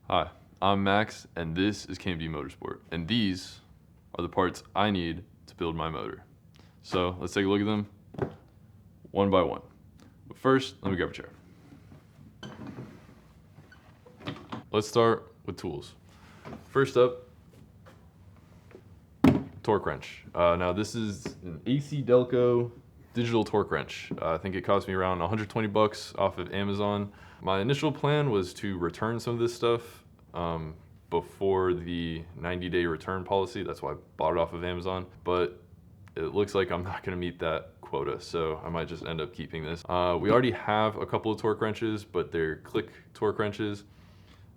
Hi, I'm Max, and this is KMD Motorsport, and these are the parts I need to build my motor. So let's take a look at them one by one. But first, let me grab a chair. Let's start with tools. First up, torque wrench. Now this is an AC Delco digital torque wrench. I think it cost me around 120 bucks off of Amazon. My initial plan was to return some of this stuff before the 90-day return policy. That's why I bought it off of Amazon, but it looks like I'm not gonna meet that quota, so I might just end up keeping this. We already have a couple of torque wrenches, but they're click torque wrenches,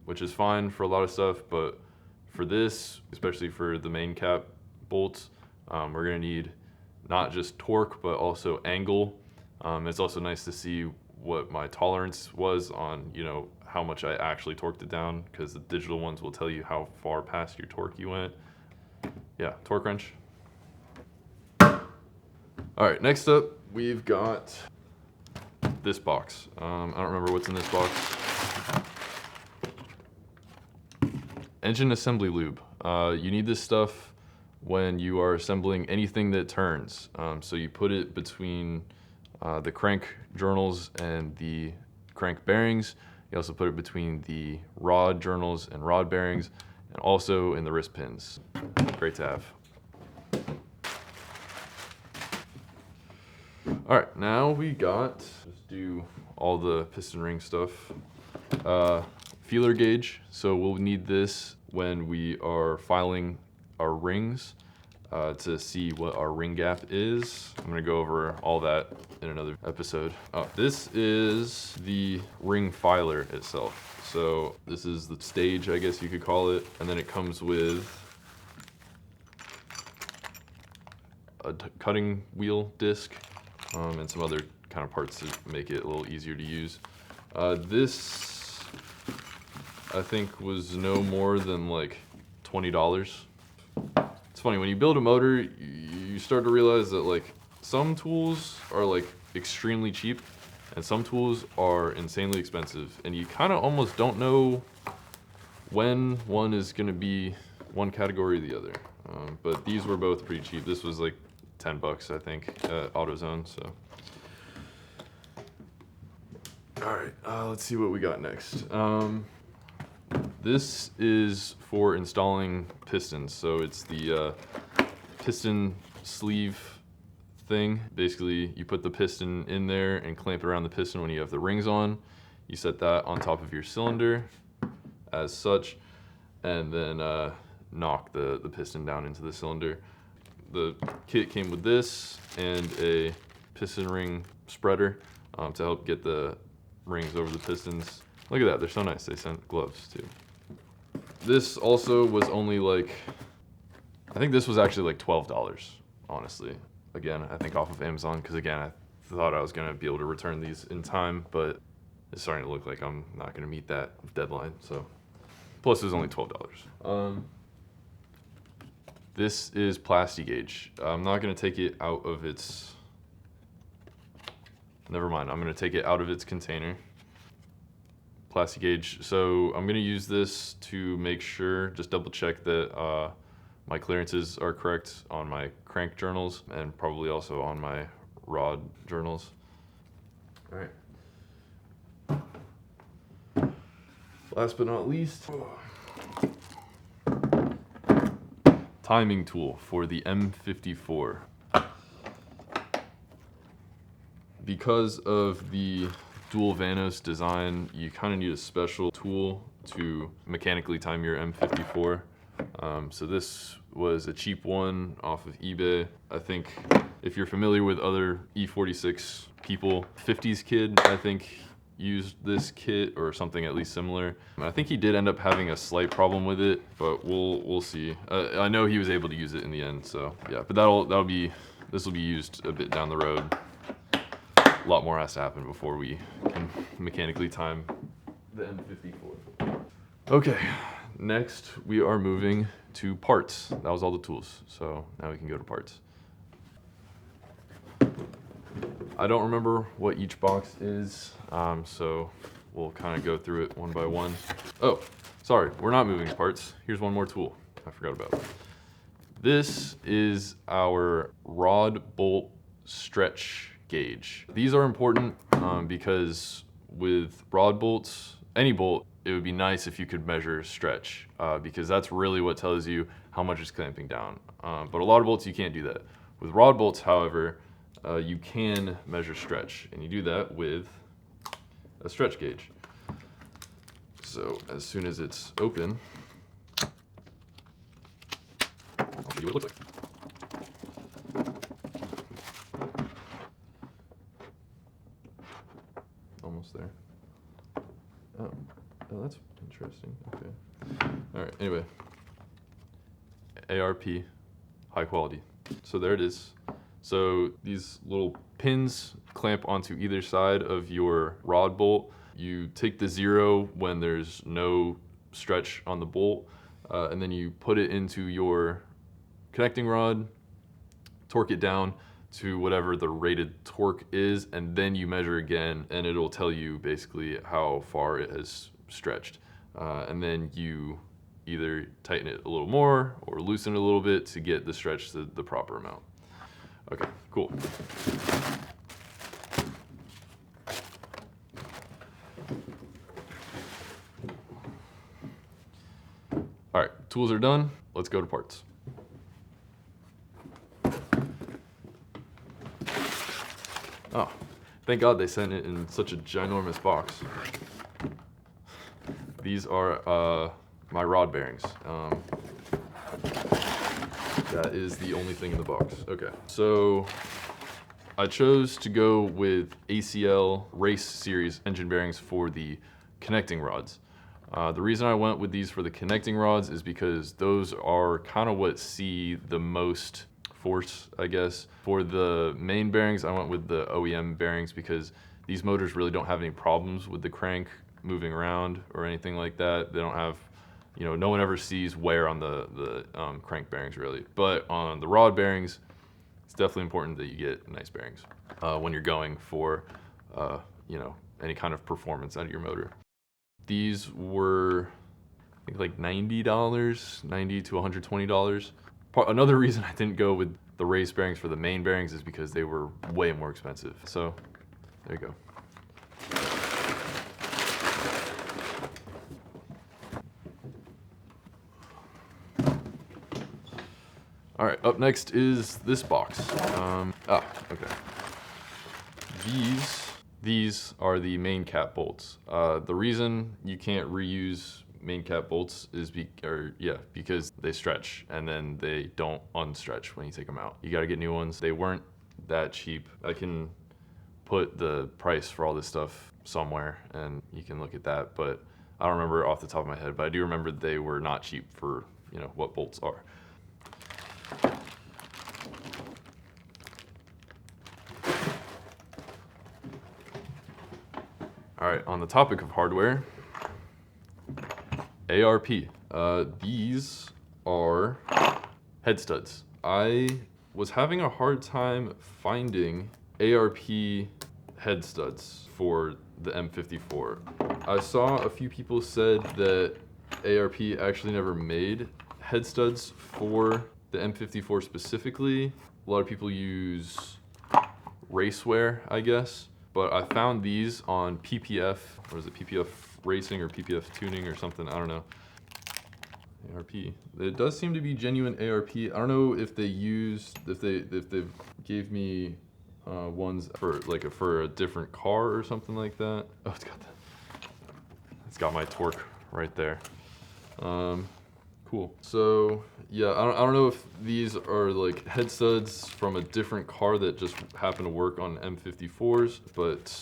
which is fine for a lot of stuff, but for this, especially for the main cap bolts, we're gonna need not just torque, but also angle. It's also nice to see what my tolerance was on, how much I actually torqued it down, because the digital ones will tell you how far past your torque you went. Yeah, torque wrench. All right, next up, we've got this box. I don't remember what's in this box. Engine assembly lube. You need this stuff when you are assembling anything that turns. So you put it between the crank journals and the crank bearings. You also put it between the rod journals and rod bearings, and also in the wrist pins. Great to have. All right, now we got, let's do all the piston ring stuff. Feeler gauge, so we'll need this when we are filing our rings to see what our ring gap is. I'm gonna go over all that in another episode. This is the ring filer itself. So this is the stage, I guess you could call it, and then it comes with a cutting wheel disc and some other kind of parts to make it a little easier to use. This, I think, was no more than like $20. It's funny, when you build a motor, you start to realize that like some tools are like extremely cheap and some tools are insanely expensive, and you kind of almost don't know when one is going to be one category or the other. But these were both pretty cheap. This was like 10 bucks, I think, at AutoZone. So, all right, let's see what we got next. This is for installing pistons. So it's the piston sleeve thing. Basically, you put the piston in there and clamp it around the piston when you have the rings on. You set that on top of your cylinder as such, and then knock the piston down into the cylinder. The kit came with this and a piston ring spreader to help get the rings over the pistons. Look at that, they're so nice. They sent gloves too. This also was only like, I think this was actually like $12, honestly. Again, I think off of Amazon, because again, I thought I was gonna be able to return these in time, but it's starting to look like I'm not gonna meet that deadline, so. Plus it was only $12. This is Plastigauge. I'm not gonna take it out of its, never mind, I'm gonna take it out of its container. Plastigauge, so I'm gonna use this to make sure, just double check that my clearances are correct on my crank journals and probably also on my rod journals. All right. Last but not least, timing tool for the M54. Because of the dual Vanos design, you kind of need a special tool to mechanically time your M54. So this was a cheap one off of eBay. I think if you're familiar with other e46 people, 50s Kid, I think, used this kit or something at least similar. I think he did end up having a slight problem with it, but we'll see. I know he was able to use it in the end, so yeah. But this will be used a bit down the road. A lot more has to happen before we can mechanically time the M54. Okay, next we are moving to parts. That was all the tools, so now we can go to parts. I don't remember what each box is, so we'll kind of go through it one by one. Oh, sorry, we're not moving parts. Here's one more tool I forgot about. This is our rod bolt stretch gauge. These are important because with rod bolts, any bolt, it would be nice if you could measure stretch because that's really what tells you how much it's clamping down. But a lot of bolts, you can't do that. With rod bolts, however, you can measure stretch, and you do that with a stretch gauge. So as soon as it's open, I'll show you what it looks like. Almost there. Oh, that's interesting. Okay. All right. Anyway, ARP, high quality. So there it is. So these little pins clamp onto either side of your rod bolt. You take the 0 when there's no stretch on the bolt, and then you put it into your connecting rod, torque it down to whatever the rated torque is, and then you measure again, and it'll tell you basically how far it has stretched. And then you either tighten it a little more or loosen it a little bit to get the stretch to the proper amount. Okay, cool. All right, tools are done. Let's go to parts. Oh, thank God they sent it in such a ginormous box. These are my rod bearings. That is the only thing in the box. Okay, so I chose to go with ACL Race Series engine bearings for the connecting rods. The reason I went with these for the connecting rods is because those are kind of what see the most force, I guess. For the main bearings, I went with the OEM bearings because these motors really don't have any problems with the crank moving around or anything like that. They don't have, you know, no one ever sees wear on the crank bearings really. But on the rod bearings, it's definitely important that you get nice bearings when you're going for, you know, any kind of performance out of your motor. These were, I think, like $90, $90 to $120. Another reason I didn't go with the race bearings for the main bearings is because they were way more expensive. So there you go. All right, up next is this box. Okay. These are the main cap bolts. The reason you can't reuse main cap bolts is because they stretch and then they don't unstretch when you take them out. You gotta get new ones. They weren't that cheap. I can put the price for all this stuff somewhere and you can look at that, but I don't remember off the top of my head, but I do remember they were not cheap for, you know, what bolts are. All right, on the topic of hardware, ARP. These are head studs. I was having a hard time finding ARP head studs for the M54. I saw a few people said that ARP actually never made head studs for the M54 specifically. A lot of people use racewear, I guess. But I found these on PPF, or is it PPF Racing or PPF Tuning or something, I don't know. ARP. It does seem to be genuine ARP. I don't know if they gave me ones for a different car or something like that. Oh, it's got my torque right there. Cool. So yeah, I don't know if these are like head studs from a different car that just happened to work on M54s, but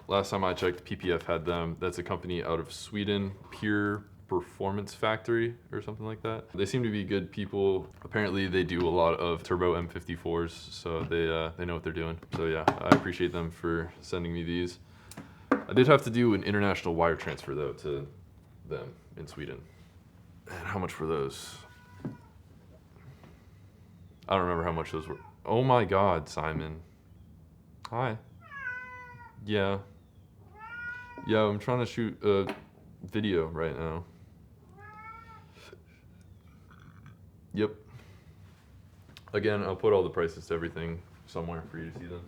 last time I checked, PPF had them. That's a company out of Sweden, Pure Performance Factory or something like that. They seem to be good people. Apparently they do a lot of turbo M54s, so they know what they're doing. So yeah, I appreciate them for sending me these. I did have to do an international wire transfer though to them in Sweden. And how much were those? I don't remember how much those were. Oh my God, Simon. Hi. Yeah. Yeah, I'm trying to shoot a video right now. Yep. Again, I'll put all the prices to everything somewhere for you to see them.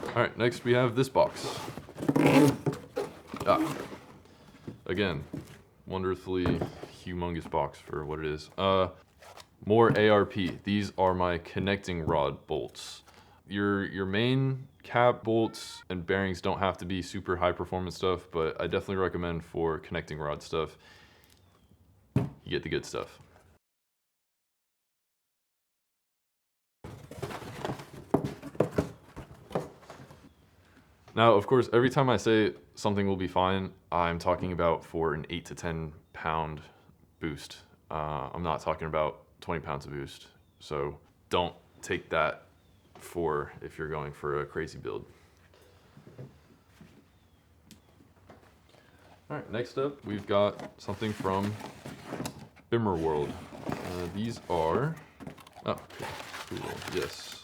All right, next we have this box. Again, wonderfully humongous box for what it is. More ARP. These are my connecting rod bolts. Your main cap bolts and bearings don't have to be super high performance stuff, but I definitely recommend for connecting rod stuff, you get the good stuff. Now, of course, every time I say something will be fine, I'm talking about for an 8 to 10 pound boost. I'm not talking about 20 pounds of boost. So don't take that for if you're going for a crazy build. All right, next up, we've got something from Bimmer World. These are, oh, cool, yes.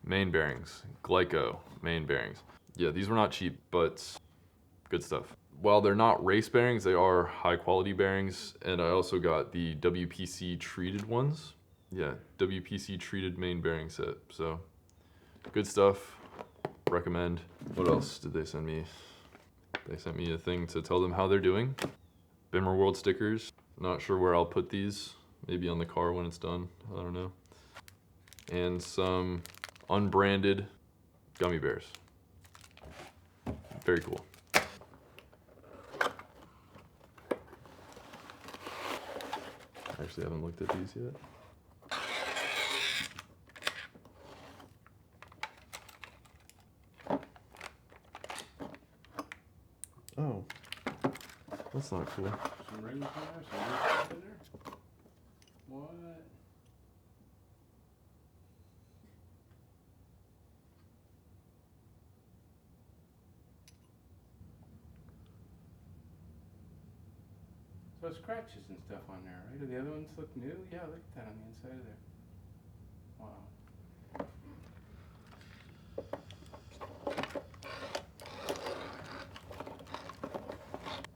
Main bearings, Glyco main bearings. Yeah, these were not cheap, but good stuff. While they're not race bearings, they are high quality bearings. And I also got the WPC treated ones. Yeah, WPC treated main bearing set. So good stuff, recommend. What else did they send me? They sent me a thing to tell them how they're doing. Bimmer World stickers. Not sure where I'll put these. Maybe on the car when it's done, I don't know. And some unbranded gummy bears. Very cool. I actually haven't looked at these yet. Oh, that's not cool. Some rings in there, some rings in there. What? So scratches and stuff on there, right? Do the other ones look new? Yeah, look at that on the inside of there. Wow.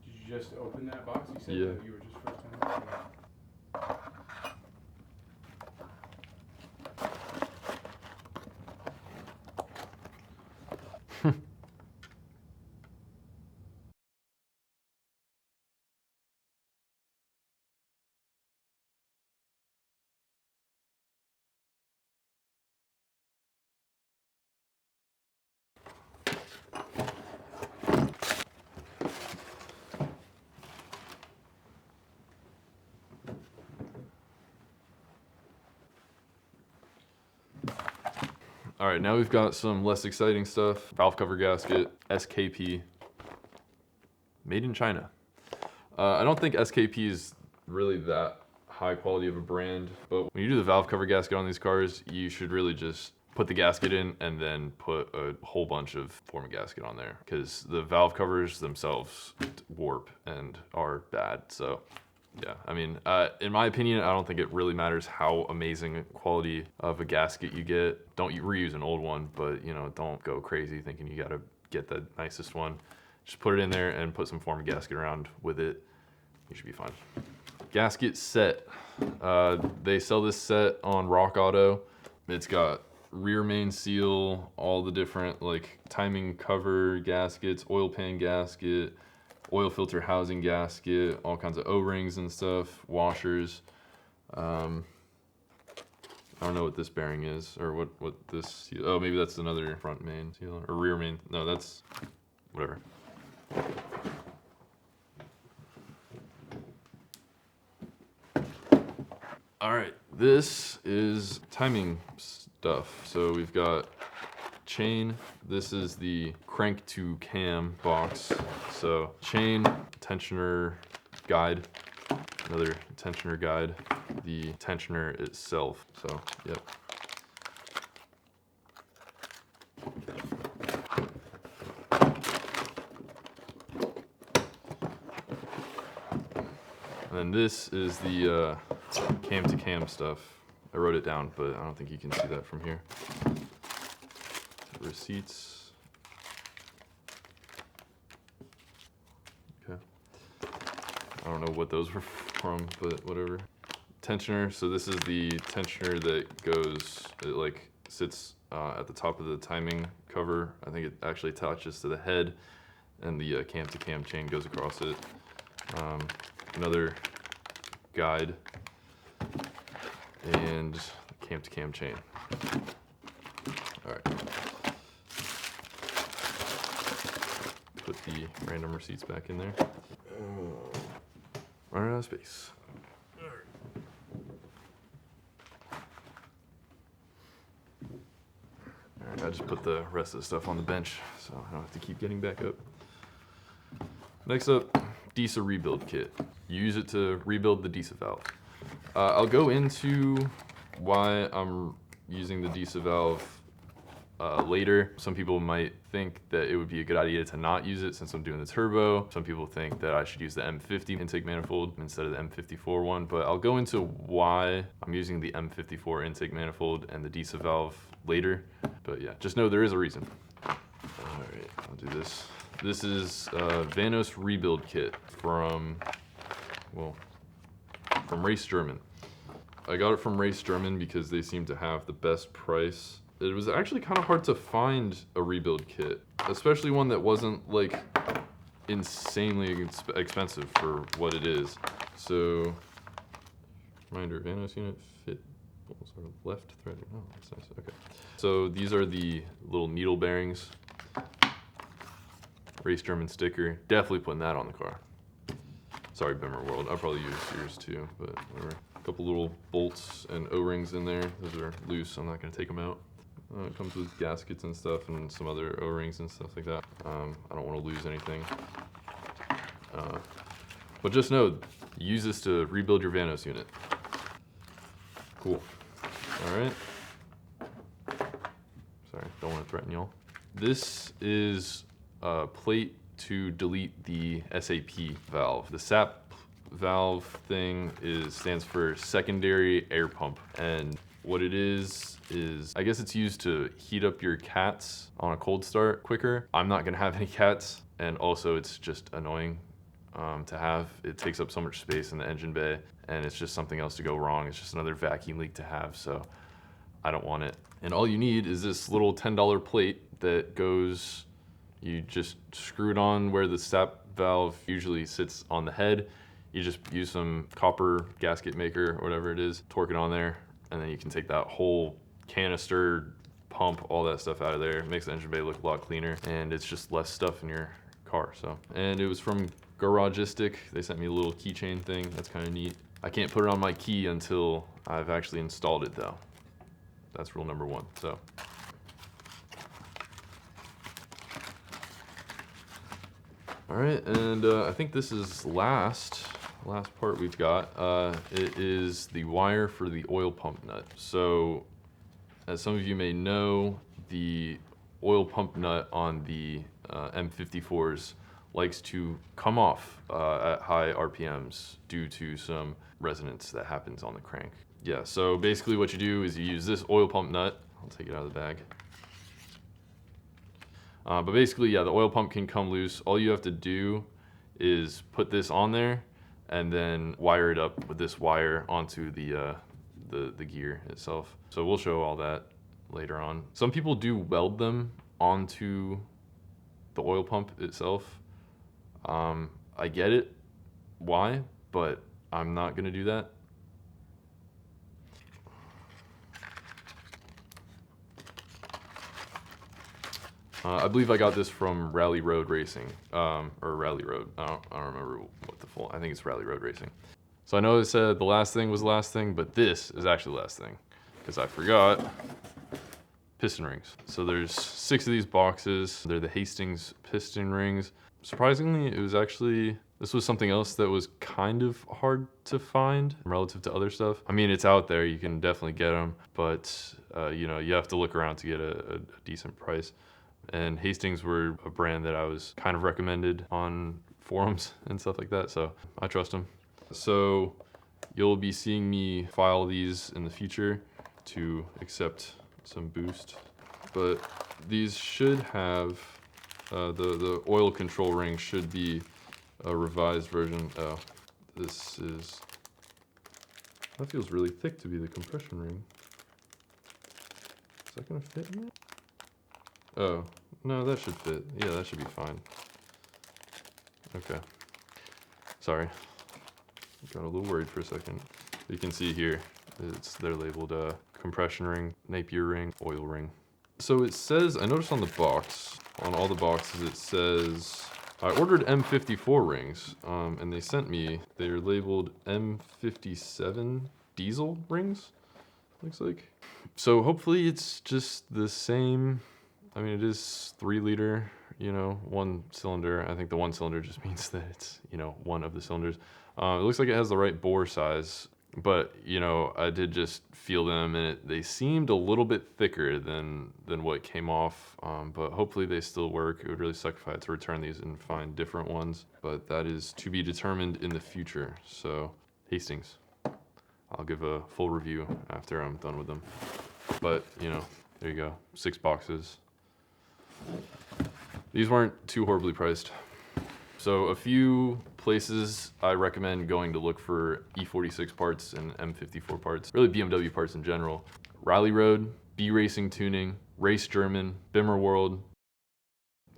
Did you just open that box? You said that you were just first time opening it. All right, now we've got some less exciting stuff. Valve cover gasket, SKP, made in China. I don't think SKP is really that high quality of a brand, but when you do the valve cover gasket on these cars, you should really just put the gasket in and then put a whole bunch of form gasket on there, because the valve covers themselves warp and are bad. So yeah, I mean, in my opinion, I don't think it really matters how amazing quality of a gasket you get. Don't reuse an old one, but you know, don't go crazy thinking you gotta get the nicest one. Just put it in there and put some form gasket around with it. You should be fine. Gasket set. They sell this set on Rock Auto. It's got rear main seal, all the different like timing cover gaskets, oil pan gasket, oil filter housing gasket, all kinds of O-rings and stuff, washers. I don't know what this bearing is, or what this, oh, maybe that's another front main seal, or rear main, no, that's, whatever. All right, this is timing stuff. So we've got chain. This is the crank to cam box. So chain, tensioner guide, another tensioner guide, the tensioner itself. So, yep. And then this is the cam to cam stuff. I wrote it down, but I don't think you can see that from here. Receipts. Okay. don't know what those were from, but whatever. Tensioner, so this is the tensioner that goes, it like sits at the top of the timing cover. I think it actually attaches to the head, and the cam to cam chain goes across it. Another guide, and cam to cam chain. All right. Put the random receipts back in there. Running out of space. Alright, I just put the rest of the stuff on the bench so I don't have to keep getting back up. Next up, DISA rebuild kit. You use it to rebuild the DISA valve. I'll go into why I'm using the DISA valve later. Some people might think that it would be a good idea to not use it since I'm doing the turbo. Some people think that I should use the M50 intake manifold instead of the M54 one, but I'll go into why I'm using the M54 intake manifold and the DISA valve later. But yeah, just know there is a reason. All right, I'll do this. This is Vanos rebuild kit from Race German. I got it from Race German because they seem to have the best price. It was actually kind of hard to find a rebuild kit, especially one that wasn't like insanely expensive for what it is. So, reminder, Vanos unit fit sort of left threading. Oh, that's nice. Okay. So these are the little needle bearings. Race German sticker. Definitely putting that on the car. Sorry, Bimmer World. I'll probably use yours too, but whatever. A couple little bolts and O-rings in there. Those are loose. I'm not going to take them out. It comes with gaskets and stuff and some other O-rings and stuff like that. I don't want to lose anything. But just know, use this to rebuild your Vanos unit. Cool. All right. Sorry, don't want to threaten y'all. This is a plate to delete the SAP valve. The Sap Valve thing stands for secondary air pump, and what it is I guess it's used to heat up your cats on a cold start quicker. I'm not gonna have any cats, and also it's just annoying to have. It takes up so much space in the engine bay, and it's just something else to go wrong. It's just another vacuum leak to have, so I don't want it. And all you need is this little $10 plate that goes, you just screw it on where the Sap valve usually sits on the head. You just use some copper gasket maker or whatever it is, torque it on there, and then you can take that whole canister, pump, all that stuff out of there. It makes the engine bay look a lot cleaner, and it's just less stuff in your car. So, and it was from Garagistic. They sent me a little keychain thing. That's kind of neat. I can't put it on my key until I've actually installed it though. That's rule number 1. So. All right, and I think this is last part we've got. It is the wire for the oil pump nut. So, as some of you may know, the oil pump nut on the M54s likes to come off at high RPMs due to some resonance that happens on the crank. Yeah, so basically what you do is you use this oil pump nut. I'll take it out of the bag. But basically, yeah, the oil pump can come loose. All you have to do is put this on there and then wire it up with this wire onto the gear itself. So we'll show all that later on. Some people do weld them onto the oil pump itself. I get it, why, but I'm not gonna do that. I believe I got this from Rally Road Racing, or Rally Road. I don't remember what the full. I think it's Rally Road Racing. So I know it said the last thing was the last thing, but this is actually the last thing because I forgot piston rings. So there's 6 of these boxes. They're the Hastings piston rings. Surprisingly, this was something else that was kind of hard to find relative to other stuff. I mean, it's out there. You can definitely get them, but you know, you have to look around to get a decent price. And Hastings were a brand that I was kind of recommended on forums and stuff like that, so I trust them. So you'll be seeing me file these in the future to accept some boost, but these should have the oil control ring should be a revised version. Oh, that feels really thick to be the compression ring. Is that gonna fit in it? Oh, no, that should fit. Yeah, that should be fine. Okay. Sorry. Got a little worried for a second. You can see here, they're labeled compression ring, Napier ring, oil ring. So it says, I noticed on the box, on all the boxes it says, I ordered M54 rings, and they sent me, they're labeled M57 diesel rings, looks like. So hopefully it's just the same. I mean, it is 3 liter, you know, 1 cylinder. I think the 1 cylinder just means that it's, you know, one of the cylinders. It looks like it has the right bore size, but, you know, I did just feel them, and they seemed a little bit thicker than what came off, but hopefully they still work. It would really suck if I had to return these and find different ones, but that is to be determined in the future. So, Hastings, I'll give a full review after I'm done with them. But, you know, there you go, 6 boxes. These weren't too horribly priced. So a few places I recommend going to look for E46 parts and M54 parts, really BMW parts in general. Rally Road, B Racing Tuning, Race German, Bimmer World,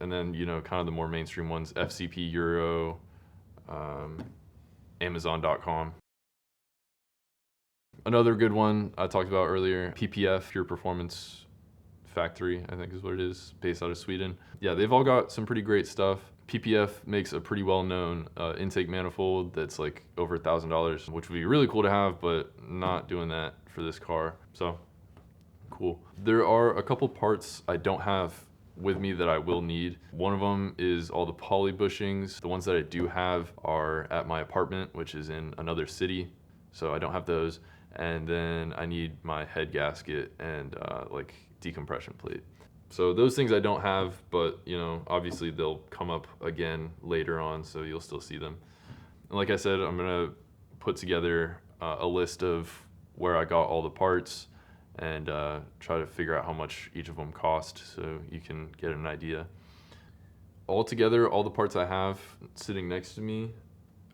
and then, you know, kind of the more mainstream ones, FCP Euro, Amazon.com. Another good one I talked about earlier, PPF, Pure Performance Factory, I think is what it is, based out of Sweden. Yeah, they've all got some pretty great stuff. PPF makes a pretty well-known intake manifold that's like over $1,000, which would be really cool to have, but not doing that for this car. So, cool. There are a couple parts I don't have with me that I will need. One of them is all the poly bushings. The ones that I do have are at my apartment, which is in another city, so I don't have those. And then I need my head gasket and like decompression plate. So those things I don't have, but, you know, obviously they'll come up again later on, so you'll still see them. And like I said, I'm gonna put together a list of where I got all the parts and try to figure out how much each of them cost so you can get an idea. Altogether, all the parts I have sitting next to me,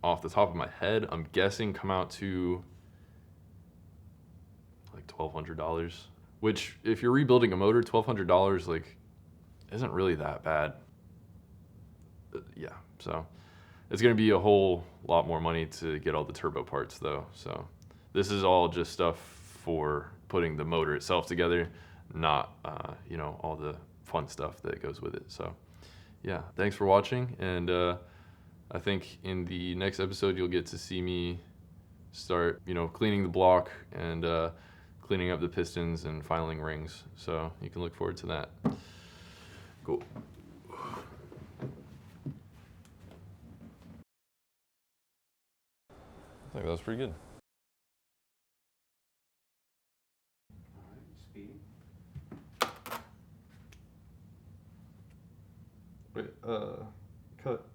off the top of my head, I'm guessing come out to like $1,200. Which, if you're rebuilding a motor, $1,200 like isn't really that bad. Yeah, so it's gonna be a whole lot more money to get all the turbo parts though. So this is all just stuff for putting the motor itself together, not you know, all the fun stuff that goes with it. So yeah, thanks for watching, and I think in the next episode you'll get to see me start, you know, cleaning the block and cleaning up the pistons and filing rings. So you can look forward to that. Cool. I think that was pretty good. Alright, speed. Wait, cut.